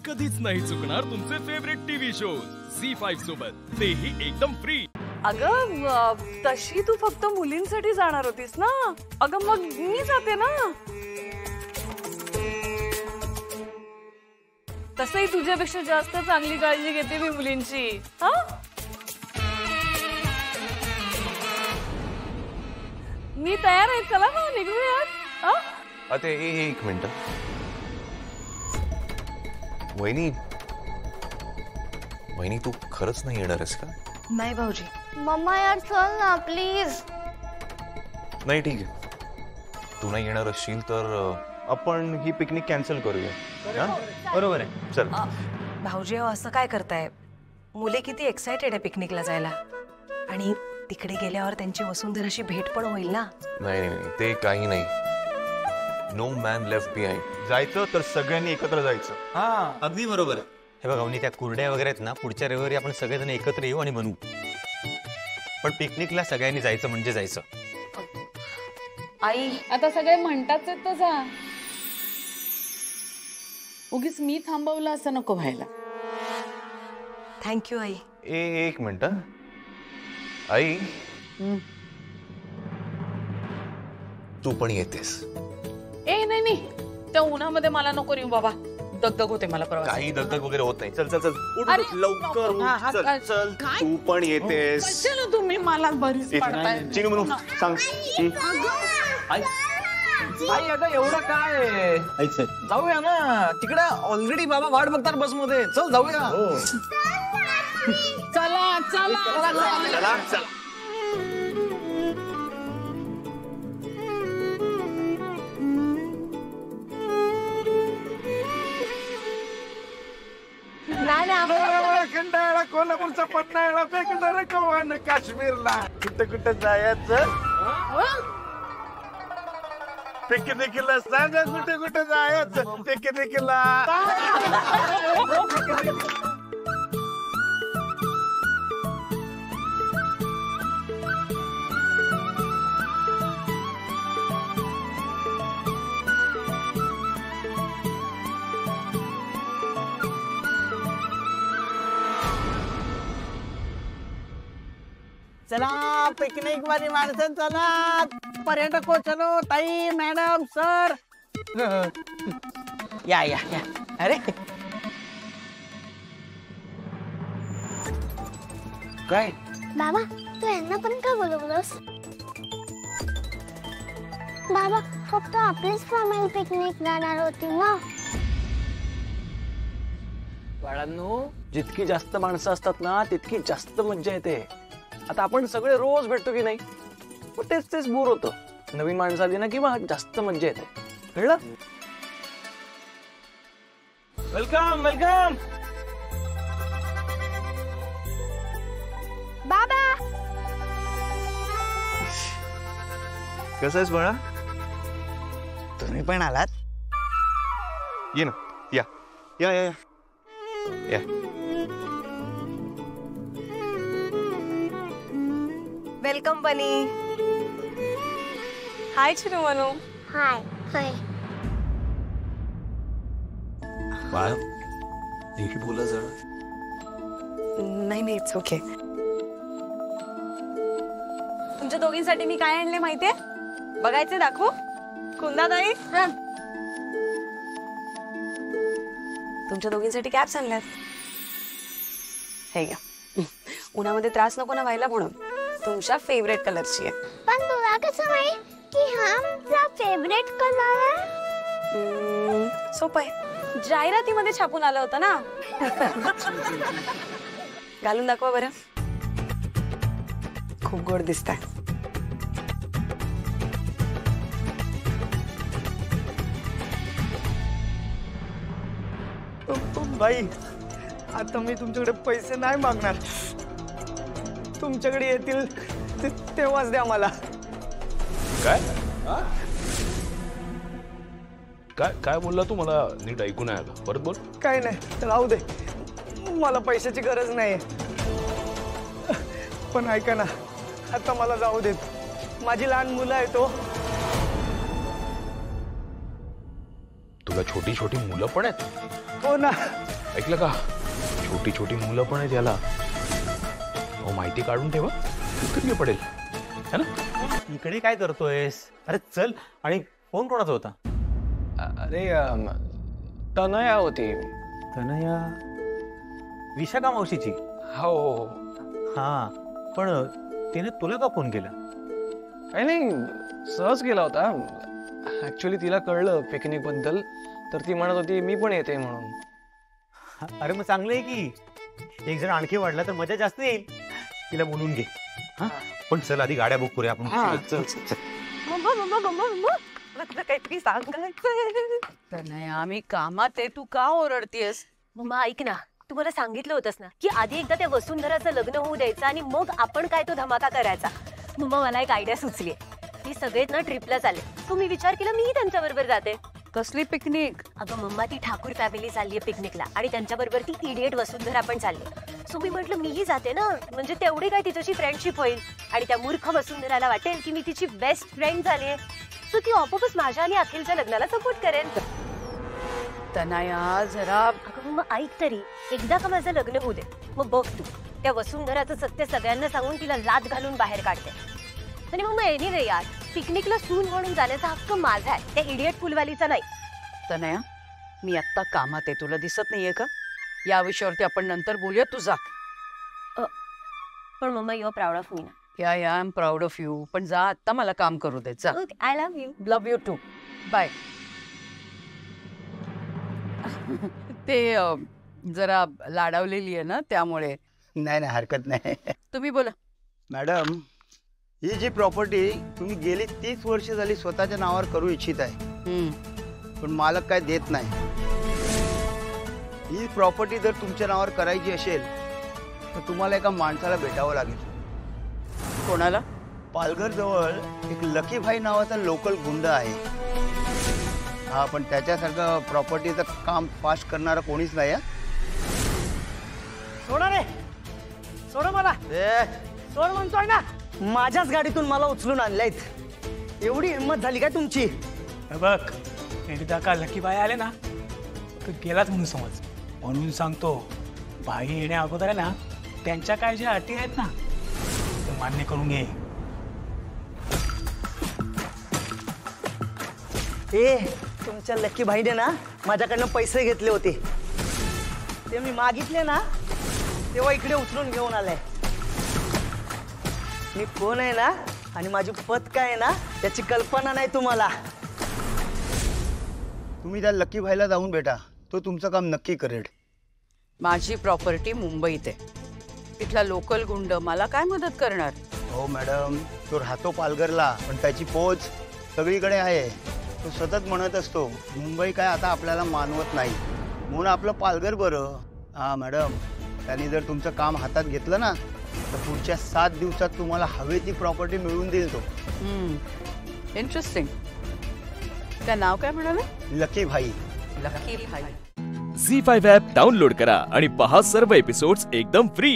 कधीच नाही चुकणार तुमचे फेवरेट टीव्ही शोज झी5 सोबत, तेही एकदम फ्री। अगं तशी तू फक्त मुलींसाठी जाणार होतीस ना? अगं मग मी जाते ना। तसंही तुझ्यापेक्षा जास्त चांगली काळजी घेते मी मुलींची। हा मी तयार आहे, चला ना निघूयात। अते एक मिनिट, वहिनी वहिनी तू खरंच नाही येणार आहेस का? नाही भाऊजी। मम्मा यार चल ना प्लीज। नाही ठीक आहे, तू नाही येणार असशील तर आपण ही पिकनिक कॅन्सल करूया। बरोबर आहे, चल। भाऊजी असं काय करताय? मुले किती एक्साइटेड आहे पिकनिकला जायला, आणि तिकडे गेल्यावर त्यांची वसुंधराशी भेट पण होईल ना। नाही नाही ते काही नाही, नो मॅन लेफ्ट बिहाइंड। जायचं तर सगळ्यांनी एकत्र जायचं। हा अगदी बरोबर आहे। हे बघा त्या कुरड्या वगैरे आहेत ना, पुढच्या रविवारी आपण सगळेजण एकत्र येऊ आणि बनवू, पण पिकनिकला सगळ्यांनी जायचं म्हणजे जायचं। आई आता सगळे म्हणताच तर जा, उगीच मी थांबवलं असं नको व्हायला। थँक्यू आई। एक मिनिट आई, तू पण येतेस? ए नाही नाही, त्या उन्हामध्ये मला नको येऊ बाबा, दगदग होते मला प्रवास। काही दगदग वगैरे होत नाही। चल चल चल उठ अरे, लवकर उठ, नको। चल चल तू पण येतेस। कशाला तुम्ही मला बरीच पडताय? चिनू म्हणू सांग। आई अगं एवढं काय, जाऊया ना तिकडे, ऑलरेडी बाबा वाट बघतात बस मध्ये। चल जाऊया। चला चला चला चल। कंटाळा कोल्हापूरचा पटनाळा फेकणार कवान काश्मीरला। कुठं कुठं जायचं पिकनिकला सांगा, कुठे कुठे जायचं पिकनिकला। चला पिकनिक वाली माणसं चला, पर्यटको चलो, ताई मॅडम सर या या या। अरे काय बाबा तू यांना पण का बोलवलंस? बाबा फक्त आपलीच फॅमिली पिकनिक जाणार होती ना। बाळांनो, जितकी जास्त माणसं असतात ना तितकी जास्त मज्जा येते। आता आपण सगळे रोज भेटतो की नाही, तेच तेच बोर होतं। नवीन माणसं आली ना की मग जास्त मज्जा येते, कळलं? Welcome welcome. बाबा कसं आहेस बाळा? तुम्ही पण आलात? ये ना, या या या या। वेलकम बनी। हाय चिनू मनू। हाय हाय। बाळा नीट बोला जरा। नाही नाही इट्स ओके। तुमच्या दोघींसाठी मी काय आणले माहितीये? बघायचे, दाखवू? कुंदाताई तुमच्या दोघींसाठी कॅप्स आणल्यात, हे घ्या। उन्हामध्ये त्रास नको ना व्हायला म्हणून, तुमच्या फेवरेट कलरची आहे। पण तुला कसं माहित की हा आमचा फेवरेट कलर आहे? सोपं आहे, जाहिरातीमध्ये छापून आलं होतं ना। घालून दाखवा बरं, खूप गोड दिसताय। बाई आता मी तुमच्याकडे पैसे नाही मागणार, तुमच्याकडे येतील तेव्हाच द्या मला। काय काय काय बोलला तू? मला नीट ऐकू नाही आलं, परत बोल। काही नाही, राहू दे, मला पैशाची गरज नाही। पण ऐका ना, आता मला जाऊ देत, माझी लहान मुलं आहेत। तुला छोटी छोटी मुलं पण आहेत? हो ना. ऐकलं का, छोटी छोटी मुलं पण आहेत याला. हो, माहिती काढून ठेवा, कमी पडेल है ना. इकडे काय करतोयस? अरे चल. आणि फोन कोणाचा होता? अरे तनया होती. तनया, विशाखा मावशीची? हो. हा, पण तिने तुला का फोन केला? काही नाही, सहज केला होता. ऍक्च्युली तिला कळलं पिकनिक बद्दल, तर ती म्हणत होती मी पण येते म्हणून. अरे मग चांगलं आहे की, एक जण आणखी वाढला तर मजा जास्त येईल. तिला बोलून घे. हा, पण चल आधी गाड्या बुक करूया आपण. चल चल चल. मम्मा मम्मा मम्मा मम्मा, मला तुला काहीतरी सांगायचंय. तनया, मी कामात आहे, तू का ओरडतीयस? मम्मा ऐक ना, तू मला सांगितलं होतंस ना की आधी एकदा त्या वसुंधराचं लग्न होऊ द्यायचं आणि मग आपण काय तो धमाका करायचा. मम्मा मला एक आयडिया सुचली. ती सगळेच ना ट्रिपला चालले, सो मी विचार केला मीही त्यांच्या बरोबर जाते. कसली पिकनिक? अगं मम्मा, ती ठाकूर फॅमिली चालली आहे पिकनिकला आणि त्यांच्याबरोबर ती इडियट वसुंधरा पण चालली. सो मी म्हटलं मीही जाते ना, म्हणजे तेवढी काय तिच्याशी फ्रेंडशिप होईल आणि त्या मूर्ख वसुंधराला वाटेल की मी तिची बेस्ट फ्रेंड झाली. सो ती आपोआपच माझ्या आणि अखिलच्या लग्नाला सपोर्ट करेल. तनया जरा. अगं मम्मा ऐक तरी, एकदा का माझं लग्न होऊ दे, मग बघ तू त्या वसुंधराचं सत्य सगळ्यांना सांगून तिला लात घालून बाहेर काढते. आणि मग एनिवे यार, पिकनिकला सून म्हणून जाण्याचा हक्क माझा आहे, त्या इडियट फुलवालीचा नाही. तनया, मी आत्ता कामात आहे, तुला दिसत नाहीये का? या विषयावरती आपण नंतर बोलूया, तू जा. पण मम्मा, you are proud of me ना. या I am proud of you, पण जा आत्ता, मला काम करू दे. जा. I love you. Love you too. Bye. ते जरा लाडावलेली आहे ना, त्यामुळे. नाही नाही, हरकत नाही. तुम्ही बोला. मॅडम, ही जी प्रॉपर्टी तुम्ही गेली 30 वर्ष झाली स्वतःच्या नावावर करू इच्छित आहे, पण मालक काय देत नाही. ही प्रॉपर्टी जर तुमच्या नावावर करायची असेल तर तुम्हाला एका माणसाला भेटावं लागेल. कोणाला? पालघर जवळ एक लकी भाई नावाचा लोकल गुंड आहे. हा, पण त्याच्यासारखं प्रॉपर्टीचं काम फास्ट करणारा कोणीच नाही. सोडा रे, सोडा मला. सोड म्हणतोय ना. माझ्याच गाडीतून मला उचलून आणलायत. एवढी हिंमत झाली काय तुमची? बघ, एकदा का लकी बाई आले ना तर गेलाच म्हणून समज. म्हणून सांगतो, बाई येण्या अगोदर आहे ना, त्यांच्या काय ज्या अटी आहेत ना ते मान्य करून घे. तुमच्या लकी भाईने ना माझ्याकडनं पैसे घेतले होते, ते मी मागितले ना तेव्हा इकडे उचलून घेऊन आलाय. मी कोण आहे ना आणि माझी पत काय आहे ना त्याची कल्पना नाही तुम्हाला. तुम्ही त्या लकी भाईला जाऊन भेटा, तो तुमचं काम नक्की करेल. माझी प्रॉपर्टी मुंबईत आहे, तिथला लोकल गुंड मला काय मदत करणार? हो मॅडम, तो राहतो पालघरला, पण त्याची पोच सगळीकडे आहे. तो सतत म्हणत असतो मुंबई काय आता आपल्याला मानवत नाही, म्हणून आपलं पालघर बरं. हा मॅडम, त्यांनी जर तुमचं काम हातात घेतलं ना तर पुढच्या 7 दिवसात तुम्हाला हवी ती प्रॉपर्टी मिळवून देईल तो. इंटरेस्टिंग. त्या नाव काय म्हणाले? लकी भाई. लकी भाई. झी5 ॲप डाउनलोड करा आणि पहा सर्व एपिसोड्स एकदम फ्री.